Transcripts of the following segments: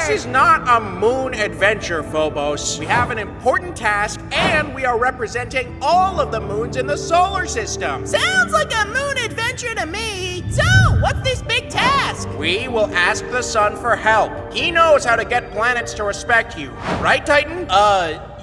This is not a moon adventure, Phobos. We have an important task, and we are representing all of the moons in the solar system. Sounds like a moon adventure to me. So, what's this big task? We will ask the sun for help. He knows how to get planets to respect you. Right, Titan?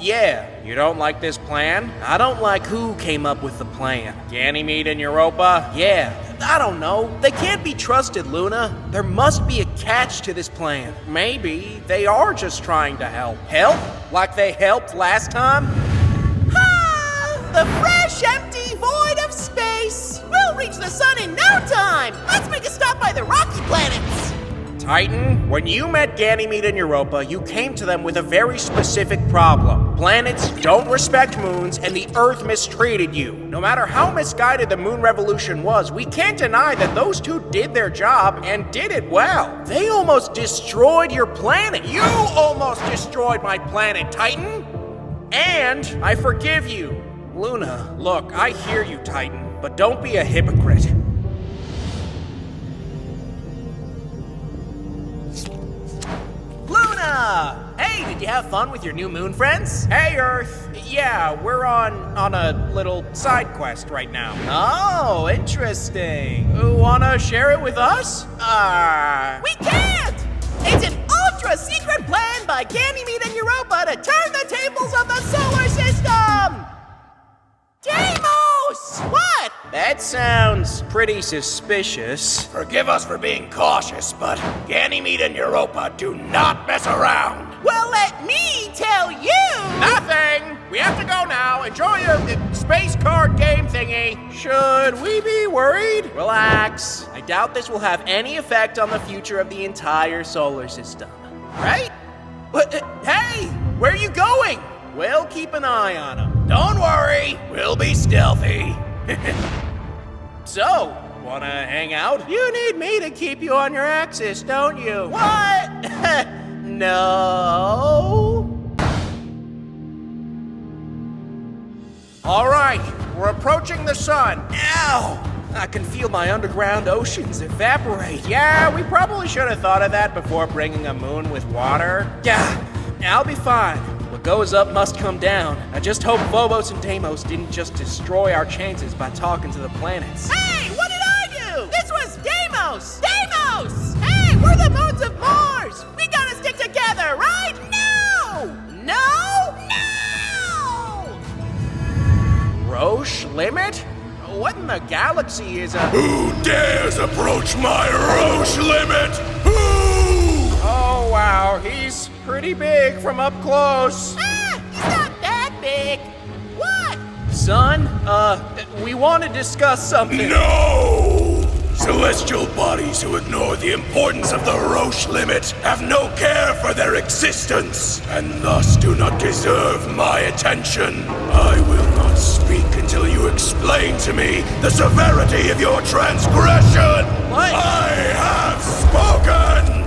Yeah. You don't like this plan? I don't like who came up with the plan. Ganymede and Europa? Yeah. I don't know. They can't be trusted, Luna. There must be a catch to this plan. Maybe they are just trying to help. Help? Like they helped last time? Ha! The fresh, empty void of space. We'll reach the sun in no time. Let's make a stop by the rocky planets. Titan, when you met Ganymede and Europa, you came to them with a very specific problem. Planets don't respect moons, and the Earth mistreated you. No matter how misguided the moon revolution was, we can't deny that those two did their job and did it well. They almost destroyed your planet. You almost destroyed my planet, Titan. And I forgive you. Luna, look, I hear you, Titan, but don't be a hypocrite. Luna! Hey, did you have fun with your new moon friends? Hey, Earth. Yeah, we're on a little side quest right now. Oh, interesting. Wanna share it with us? We can't! It's an ultra-secret plan by Ganymede and Europa to turn the tables of the solar system! Deimos! What? That sounds pretty suspicious. Forgive us for being cautious, but Ganymede and Europa do not mess around. Well, let me tell you! Nothing! We have to go now. Enjoy your space card game thingy. Should we be worried? Relax. I doubt this will have any effect on the future of the entire solar system. Right? Hey! Where are you going? We'll keep an eye on them. Don't worry, we'll be stealthy. So, wanna hang out? You need me to keep you on your axis, don't you? What? No. All right, we're approaching the sun. Ow! I can feel my underground oceans evaporate. Yeah, we probably should have thought of that before bringing a moon with water. Yeah, I'll be fine. What goes up must come down. I just hope Phobos and Deimos didn't just destroy our chances by talking to the planets. Hey, what did I do? This was Deimos! Deimos! Hey, we're the moons of Mars! We gotta stick together, right? No! No! No! Roche limit? What in the galaxy is a... Who dares approach my Roche limit? Who? Oh, wow, he's pretty big from up close. He's not that big. What? Son, we want to discuss something. No! Celestial bodies who ignore the importance of the Roche limit have no care for their existence, and thus do not deserve my attention. I will not speak until you explain to me the severity of your transgression. What? I have spoken!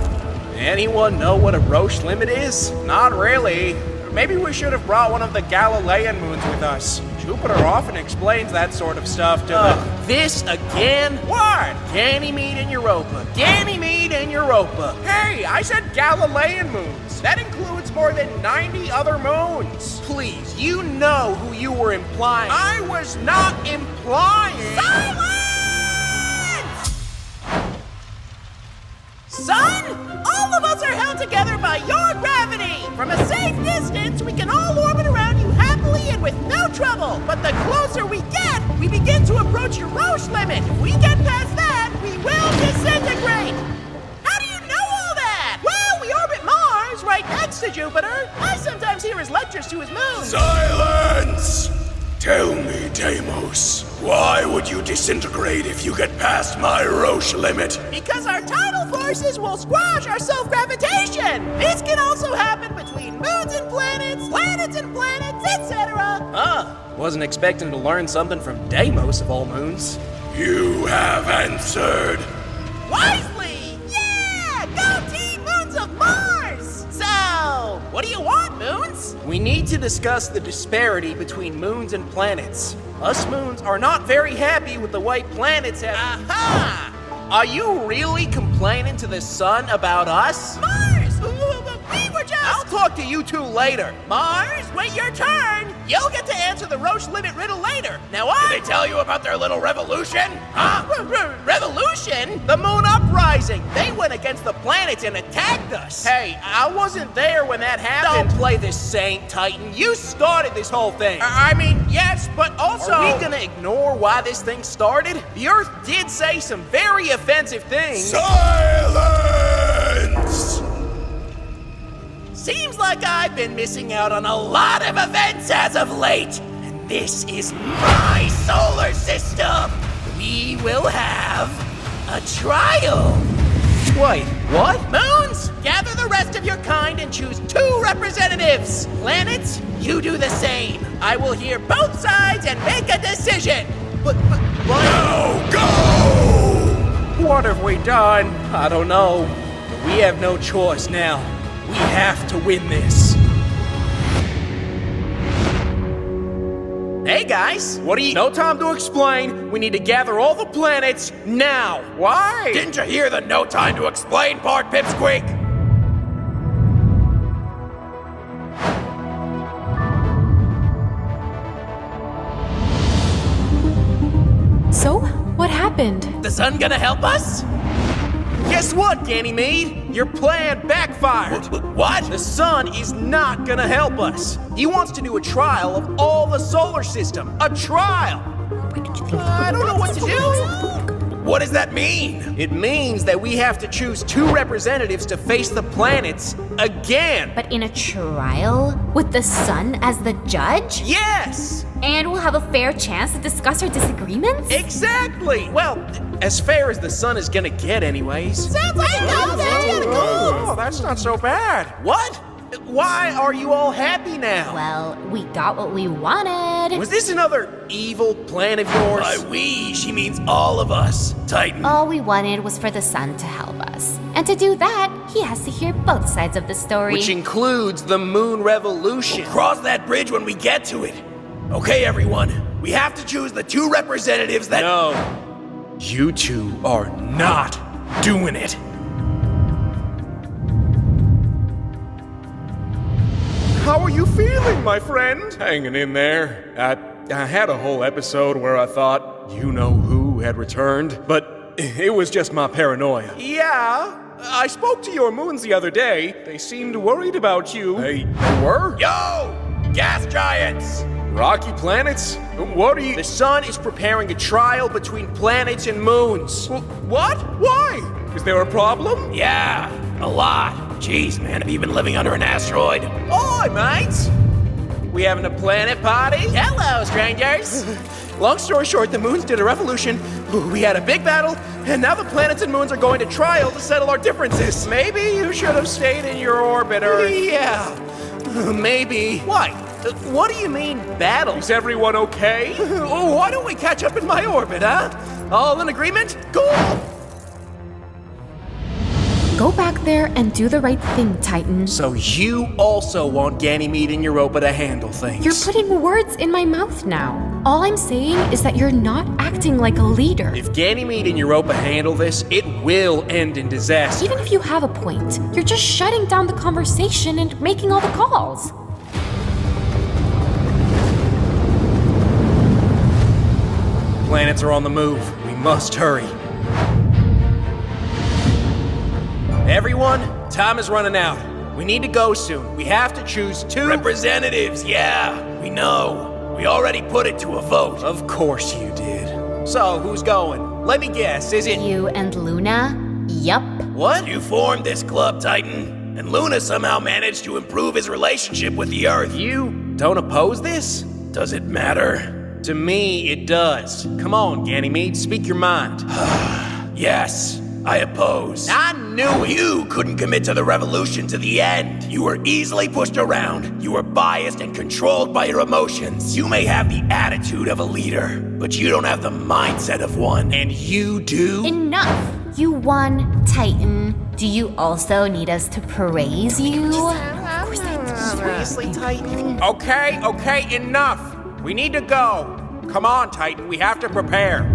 Anyone know what a Roche limit is? Not really. Maybe we should have brought one of the Galilean moons with us. Jupiter often explains that sort of stuff to the... This again? What? Ganymede and Europa. Ganymede and Europa. Hey, I said Galilean moons. That includes more than 90 other moons. Please, you know who you were implying. I was not implying... Silence! Son, all of us are held together by your gravity. From a safe distance, we can all orbit around you happily and with no trouble. But the closer we get, we begin to approach your Roche limit. If we get past that, we will disintegrate. How do you know all that? Well, we orbit Mars, right next to Jupiter. I sometimes hear his lectures to his moon. Silence! Tell me, Deimos, why would you disintegrate if you get past my Roche limit? Because our tidal forces will squash our self-gravitation. This can also happen between moons and planets, etc. Wasn't expecting to learn something from Deimos of all moons. You have answered. Wisely! Yeah! Go Team Moons of Mars! So, what do you want, Moons? We need to discuss the disparity between moons and planets. Us moons are not very happy with the way planets have... Aha! Are you really complaining to the sun about us? Mars! talk to you two later. Mars, wait your turn. You'll get to answer the Roche limit riddle later. Now Did they tell you about their little revolution? Huh? Revolution? The moon uprising. They went against the planets and attacked us. Hey, I wasn't there when that happened. Don't play this Saint, Titan. You started this whole thing. I mean, yes, but also... Are we gonna ignore why this thing started? The Earth did say some very offensive things. Silence! Seems like I've been missing out on a lot of events as of late. And this is my solar system. We will have a trial. Wait, what? Moons, gather the rest of your kind and choose 2 representatives. Planets, you do the same. I will hear both sides and make a decision. But Now go! what have we done? I don't know. But we have no choice now. We have to win this. Hey guys, what do you... No time to explain. We need to gather all the planets now. Why? Didn't you hear the no time to explain part, Pipsqueak? So, what happened? The sun gonna help us? Guess what, Ganymede? Your plan backfired. What? The sun is not gonna help us. He wants to do a trial of all the solar system. A trial! I don't know what to do. What does that mean? It means that we have to choose 2 representatives to face the planets again. But in a trial? With the sun as the judge? Yes! And we'll have a fair chance to discuss our disagreements? Exactly! Well, as fair as the sun is gonna get anyways. Sounds like Oh, that's not so bad. What? Why are you all happy now? Well, we got what we wanted. Was this another evil plan of yours? By we, she means all of us, Titan. All we wanted was for the sun to help us. And to do that, he has to hear both sides of the story. Which includes the moon revolution. Cross that bridge when we get to it. Okay, everyone. We have to choose the 2 representatives that... No, you two are not doing it. How are you feeling, my friend? Hanging in there. I had a whole episode where I thought you-know-who had returned, but it was just my paranoia. Yeah, I spoke to your moons the other day. They seemed worried about you. They were? Yo! Gas giants! Rocky planets? What are you... The sun is preparing a trial between planets and moons. What? Why? Is there a problem? Yeah, a lot. Jeez, man, have you been living under an asteroid? Oi, mates! We having a planet party? Hello, strangers. Long story short, the moons did a revolution, we had a big battle, and now the planets and moons are going to trial to settle our differences. Maybe you should have stayed in your orbit, Earth. Yeah, maybe. Why? What do you mean, battle? Is everyone okay? Why don't we catch up in my orbit, huh? All in agreement? Cool! Go back there and do the right thing, Titan. So you also want Ganymede and Europa to handle things? You're putting words in my mouth now. All I'm saying is that you're not acting like a leader. If Ganymede and Europa handle this, it will end in disaster. Even if you have a point, you're just shutting down the conversation and making all the calls. Planets are on the move. We must hurry. Everyone, time is running out. We need to go soon. We have to choose 2 Representatives, yeah, we know. We already put it to a vote. Of course you did. So, who's going? Let me guess, is it... You and Luna? Yup. What? You formed this club, Titan, and Luna somehow managed to improve his relationship with the Earth. You don't oppose this? Does it matter? To me, it does. Come on, Ganymede, speak your mind. Yes, I oppose. I knew it. You couldn't commit to the revolution to the end. You were easily pushed around. You were biased and controlled by your emotions. You may have the attitude of a leader, but you don't have the mindset of one. And you do? Enough. You won, Titan. Do you also need us to praise you? Seriously, Titan? Okay, enough. We need to go. Come on, Titan, we have to prepare.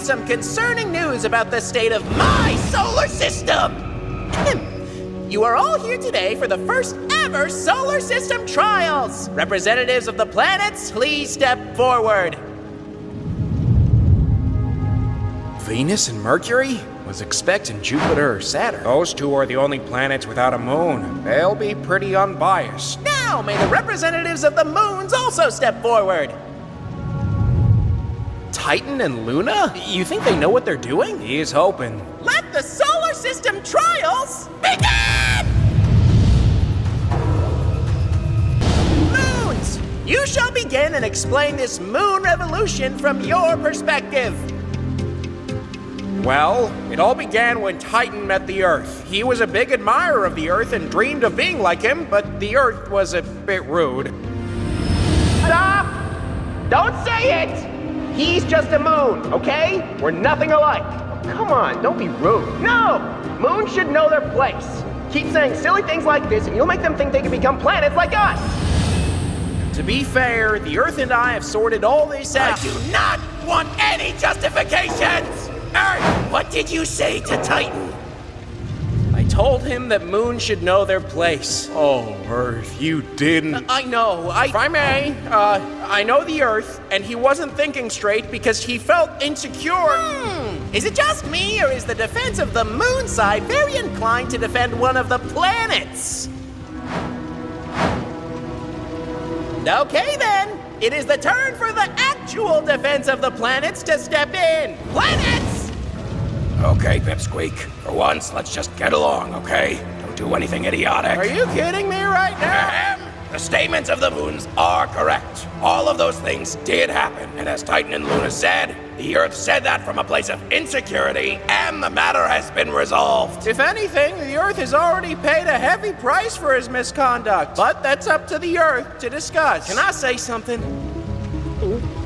some concerning news about the state of my solar system. You are all here today for the first ever solar system trials. Representatives of the planets, please step forward. Venus and Mercury? Was expecting Jupiter or Saturn. Those two are the only planets without a moon. They'll be pretty unbiased. Now, may the representatives of the moons also step forward. Titan and Luna? You think they know what they're doing? He is hoping. Let the solar system trials begin! Moons! You shall begin and explain this moon revolution from your perspective. Well, it all began when Titan met the Earth. He was a big admirer of the Earth and dreamed of being like him, but the Earth was a bit rude. Stop! Don't say it! He's just a moon, okay? We're nothing alike. Come on, don't be rude. No! Moons should know their place. Keep saying silly things like this and you'll make them think they can become planets like us. To be fair, the Earth and I have sorted all this out. I do not want any justifications! Earth, what did you say to Titan? I told him that moons should know their place. Oh, Earth, you didn't. I know, If I may, I know the Earth, and he wasn't thinking straight because he felt insecure. Is it just me, or is the defense of the moon side very inclined to defend one of the planets? Okay then, it is the turn for the actual defense of the planets to step in. Planets! Okay, Pipsqueak. For once, let's just get along, okay? Don't do anything idiotic. Are you kidding me right now? The statements of the moons are correct. All of those things did happen. And as Titan and Luna said, the Earth said that from a place of insecurity, and the matter has been resolved. If anything, the Earth has already paid a heavy price for his misconduct. But that's up to the Earth to discuss. Can I say something?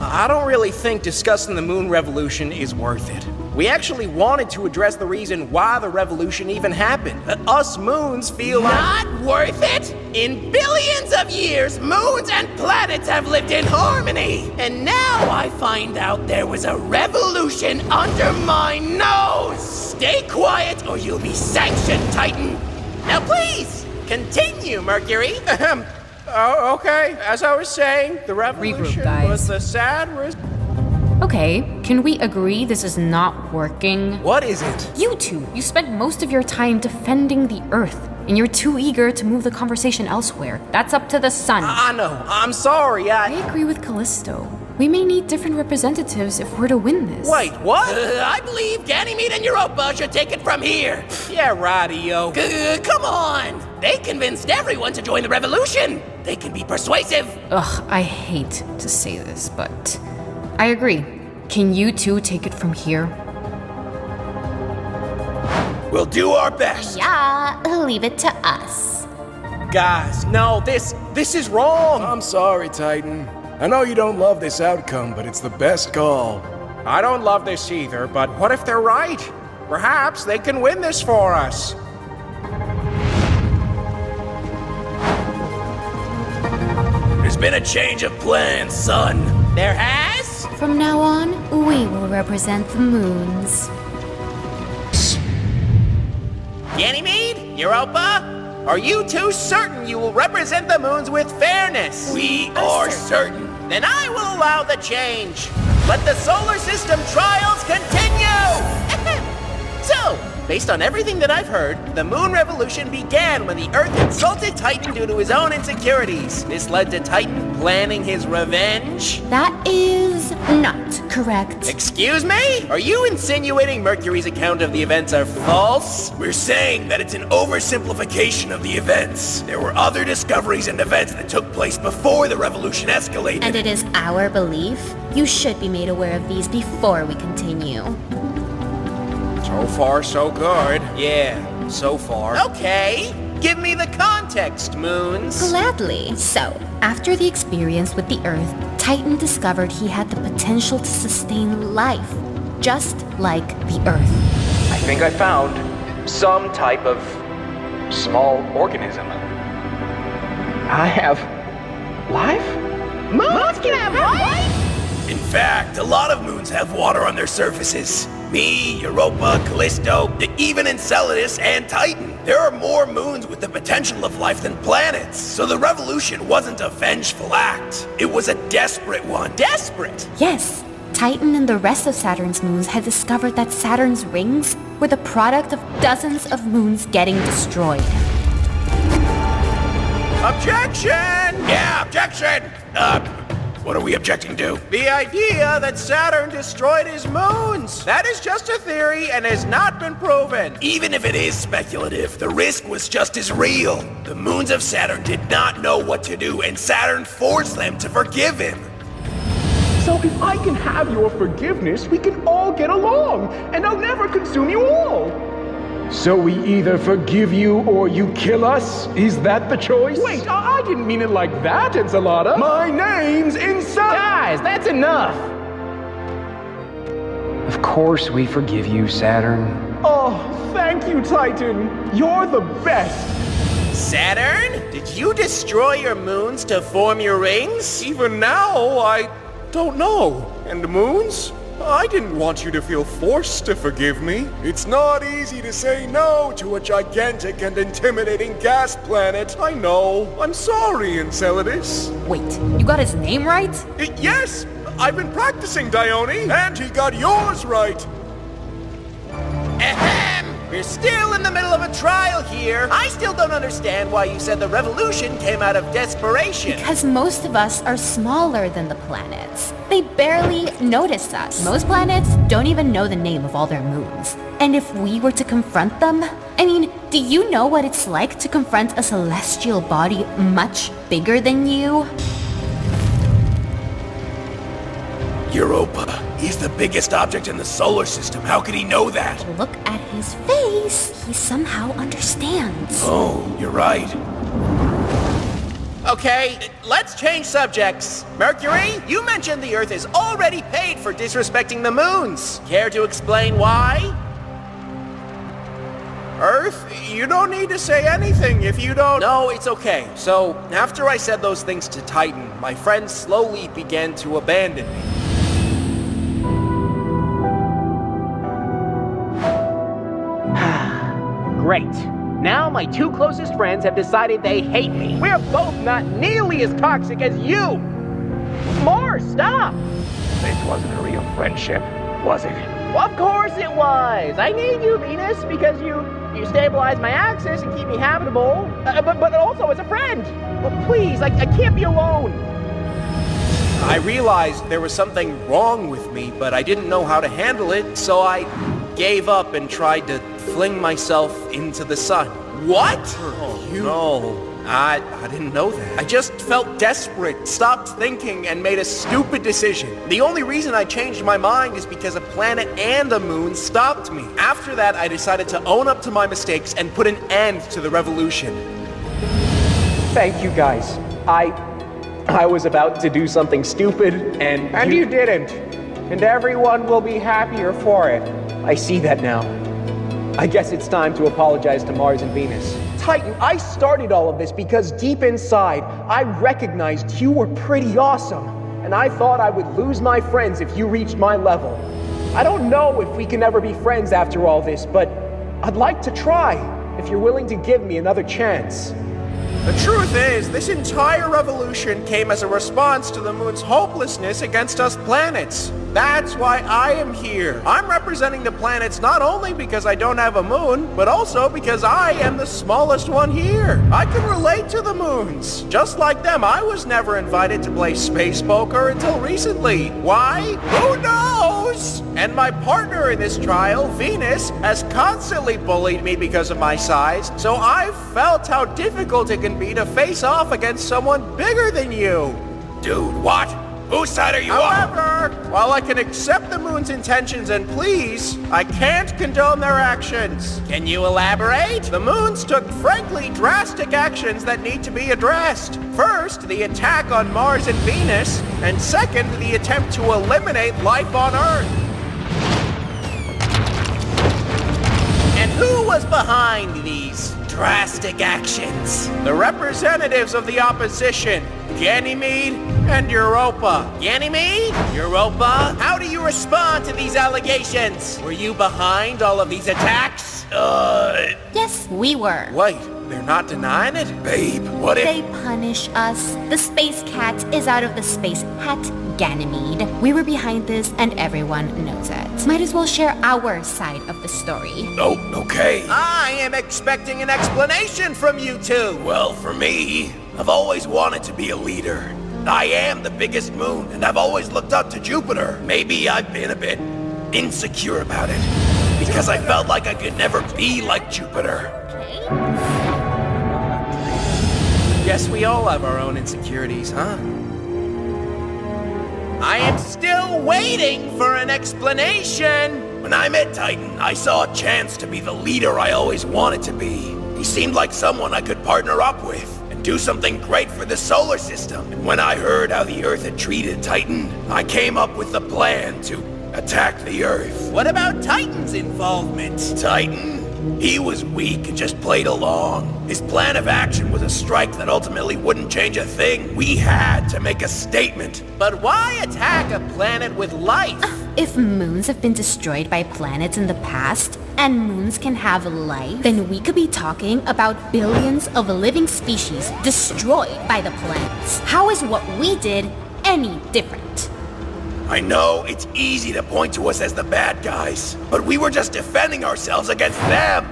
I don't really think discussing the moon revolution is worth it. We actually wanted to address the reason why the revolution even happened. Us moons feel Not worth it? In billions of years, moons and planets have lived in harmony. And now I find out there was a revolution under my nose. Stay quiet or you'll be sanctioned, Titan. Now please, continue, Mercury. Oh, okay. As I was saying, the revolution guys. was the sad Okay, can we agree this is not working? What is it? You two, you spent most of your time defending the Earth, and you're too eager to move the conversation elsewhere. That's up to the sun. I know. I'm sorry. I agree with Callisto. We may need different representatives if we're to win this. Wait, what? I believe Ganymede and Europa should take it from here. Yeah, radio. Come on! They convinced everyone to join the revolution. They can be persuasive. Ugh, I hate to say this, but I agree. Can you two take it from here? We'll do our best. Yeah, leave it to us. Guys, no, this is wrong. I'm sorry, Titan. I know you don't love this outcome, but it's the best call. I don't love this either, but what if they're right? Perhaps they can win this for us. There's been a change of plans, son. There has? From now on, we will represent the moons. Ganymede? Europa? Are you two certain you will represent the moons with fairness? We are certain. Then I will allow the change. Let the solar system trials continue! So, based on everything that I've heard, the moon revolution began when the Earth insulted Titan due to his own insecurities. This led to Titan planning his revenge. That is not correct. Excuse me? Are you insinuating Mercury's account of the events are false? We're saying that it's an oversimplification of the events. There were other discoveries and events that took place before the revolution escalated. And it is our belief you should be made aware of these before we continue. So far, so good. Yeah, so far. Okay, give me the context, Moons. Gladly. So, after the experience with the Earth, Titan discovered he had the potential to sustain life, just like the Earth. I think I found some type of small organism. I have life? Moons can have life? In fact, a lot of moons have water on their surfaces. Me, Europa, Callisto, even Enceladus and Titan. There are more moons with the potential of life than planets. So the revolution wasn't a vengeful act. It was a desperate one. Desperate? Yes, Titan and the rest of Saturn's moons had discovered that Saturn's rings were the product of dozens of moons getting destroyed. Objection! Yeah, objection! What are we objecting to? The idea that Saturn destroyed his moons! That is just a theory and has not been proven. Even if it is speculative, the risk was just as real. The moons of Saturn did not know what to do, and Saturn forced them to forgive him. So if I can have your forgiveness, we can all get along, and I'll never consume you all. So we either forgive you or you kill us? Is that the choice? Wait, I didn't mean it like that, Encelada. My name's Inside! Guys, that's enough. Of course we forgive you, Saturn. Oh, thank you, Titan. You're the best. Saturn? Did you destroy your moons to form your rings? Even now, I don't know. And the moons? I didn't want you to feel forced to forgive me. It's not easy to say no to a gigantic and intimidating gas planet. I know. I'm sorry, Enceladus. Wait, you got his name right? Yes, I've been practicing, Dione. And he got yours right. Ahem! We're still in the middle of a trial here. I still don't understand why you said the revolution came out of desperation. Because most of us are smaller than the planets. They barely notice us. Most planets don't even know the name of all their moons. And if we were to confront them, I mean, do you know what it's like to confront a celestial body much bigger than you? Europa. He's the biggest object in the solar system. How could he know that? Look at his face. He somehow understands. Oh, you're right. Okay, let's change subjects. Mercury, you mentioned the Earth is already paid for disrespecting the moons. Care to explain why? Earth, you don't need to say anything if you don't... No, it's okay. So, after I said those things to Titan, my friends slowly began to abandon me. Great. Now my two closest friends have decided they hate me. We're both not nearly as toxic as you. Mars, stop! This wasn't a real friendship, was it? Of course it was. I need you, Venus, because you stabilize my axis and keep me habitable. But also as a friend. But please, I can't be alone. I realized there was something wrong with me, but I didn't know how to handle it, so I gave up and tried to fling myself into the sun. What? Oh, no. I didn't know that. I just felt desperate, stopped thinking, and made a stupid decision. The only reason I changed my mind is because a planet and a moon stopped me. After that, I decided to own up to my mistakes and put an end to the revolution. Thank you, guys. I was about to do something stupid, and you didn't. And everyone will be happier for it. I see that now. I guess it's time to apologize to Mars and Venus. Titan, I started all of this because deep inside, I recognized you were pretty awesome. And I thought I would lose my friends if you reached my level. I don't know if we can ever be friends after all this, but I'd like to try, if you're willing to give me another chance. The truth is, this entire revolution came as a response to the moon's hopelessness against us planets. That's why I am here. I'm representing the planets not only because I don't have a moon, but also because I am the smallest one here. I can relate to the moons. Just like them, I was never invited to play space poker until recently. Why? Who knows? And my partner in this trial, Venus, has constantly bullied me because of my size, so I've felt how difficult it can be to face off against someone bigger than you. Dude, what? Whose side are you on? However, while I can accept the moon's intentions and pleas, I can't condone their actions. Can you elaborate? The moons took frankly drastic actions that need to be addressed. First, the attack on Mars and Venus, and second, the attempt to eliminate life on Earth. And who was behind these drastic actions. The representatives of the opposition, Ganymede and Europa. Ganymede? Europa? How do you respond to these allegations? Were you behind all of these attacks? Yes, we were. Wait, they're not denying it? Babe, what if... They punish us. The space cat is out of the space hat, Ganymede. We were behind this and everyone knows it. Might as well share our side of the story. Oh, okay. I am expecting an explanation from you two. Well, for me, I've always wanted to be a leader. I am the biggest moon, and I've always looked up to Jupiter. Maybe I've been a bit insecure about it, because I felt like I could never be like Jupiter. Guess we all have our own insecurities, huh? I am still waiting for an explanation! When I met Titan, I saw a chance to be the leader I always wanted to be. He seemed like someone I could partner up with and do something great for the solar system. And when I heard how the Earth had treated Titan, I came up with the plan to attack the Earth. What about Titan's involvement? Titan? He was weak and just played along. His plan of action was a strike that ultimately wouldn't change a thing. We had to make a statement. But why attack a planet with life? If moons have been destroyed by planets in the past, and moons can have life, then we could be talking about billions of living species destroyed by the planets. How is what we did any different? I know it's easy to point to us as the bad guys, but we were just defending ourselves against them.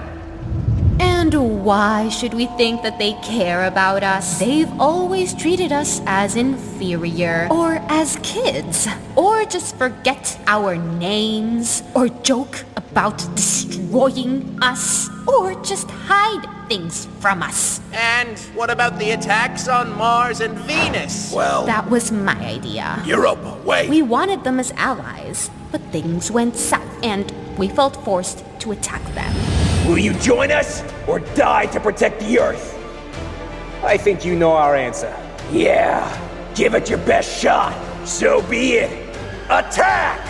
And why should we think that they care about us? They've always treated us as inferior, or as kids, or just forget our names, or joke about destroying us, or just hide things from us. And what about the attacks on Mars and Venus? Well, That was my idea. Europa, wait. We wanted them as allies, but things went south, and we felt forced to attack them. Will you join us, or die to protect the Earth? I think you know our answer. Yeah, give it your best shot. So be it. Attack!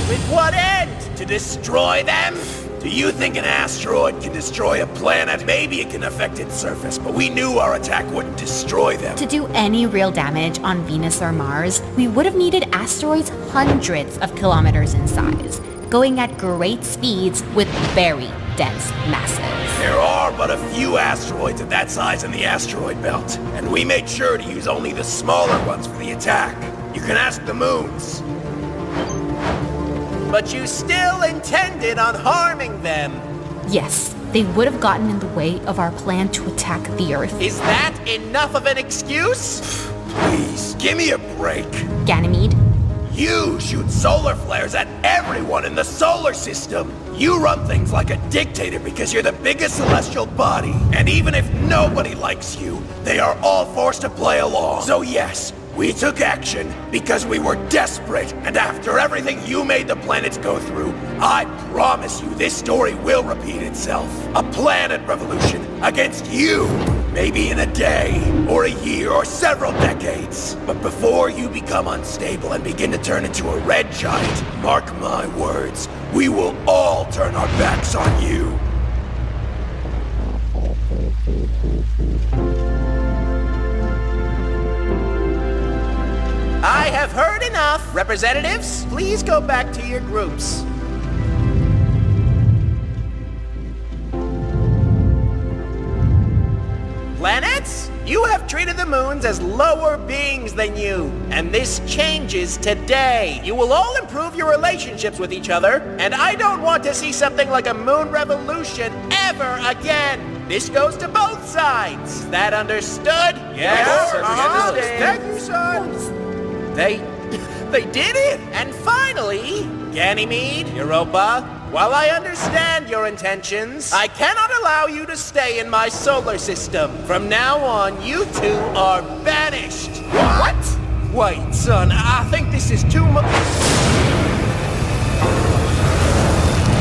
With what end? To destroy them? Do you think an asteroid can destroy a planet? Maybe it can affect its surface, but we knew our attack wouldn't destroy them. To do any real damage on Venus or Mars, we would have needed asteroids hundreds of kilometers in size, going at great speeds with very dense masses. There are but a few asteroids of that size in the asteroid belt, and we made sure to use only the smaller ones for the attack. You can ask the moons. But you still intended on harming them. Yes, they would have gotten in the way of our plan to attack the Earth. Is that enough of an excuse? Please, give me a break. Ganymede? You shoot solar flares at everyone in the solar system. You run things like a dictator because you're the biggest celestial body. And even if nobody likes you, they are all forced to play along. So yes, we took action because we were desperate. And after everything you made the planets go through, I promise you this story will repeat itself. A planet revolution against you. Maybe in a day, or a year, or several decades. But before you become unstable and begin to turn into a red giant, mark my words, we will all turn our backs on you. I have heard enough. Representatives, please go back to your groups. Planets, you have treated the moons as lower beings than you, and this changes today. You will all improve your relationships with each other, and I don't want to see something like a moon revolution ever again. This goes to both sides. Is that understood? Yes, we understand. Thank you, son. They did it! And finally, Ganymede, Europa, while I understand your intentions, I cannot allow you to stay in my solar system. From now on, you two are banished. What? Wait, son, I think this is too much.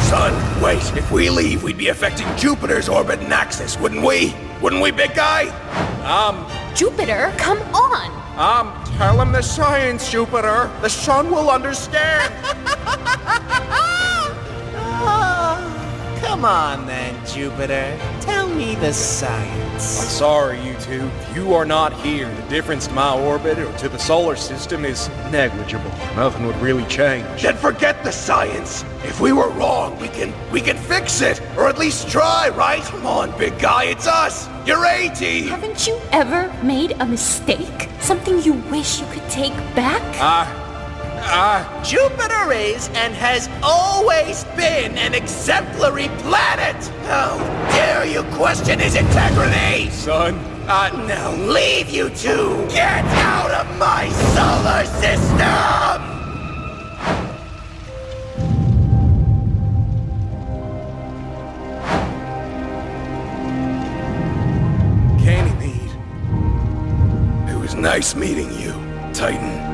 Son, wait, if we leave, we'd be affecting Jupiter's orbit and axis, wouldn't we? Wouldn't we, big guy? Jupiter, come on! Tell him the science, Jupiter. The sun will understand. Come on then, Jupiter. Tell me the I'm science. sorry, you two. You are not here. The difference to my orbit or to the solar system is negligible. Nothing would really change. Then forget the science. If we were wrong, we can fix it, or at least try, right? Come on, big guy, it's us. You're 80. Haven't you ever made a mistake? Something you wish you could take back? Jupiter is and has always been an exemplary planet. How dare you question his integrity? Son, Now leave, you two. Get out of my solar system! Ganymede. It was nice meeting you, Titan.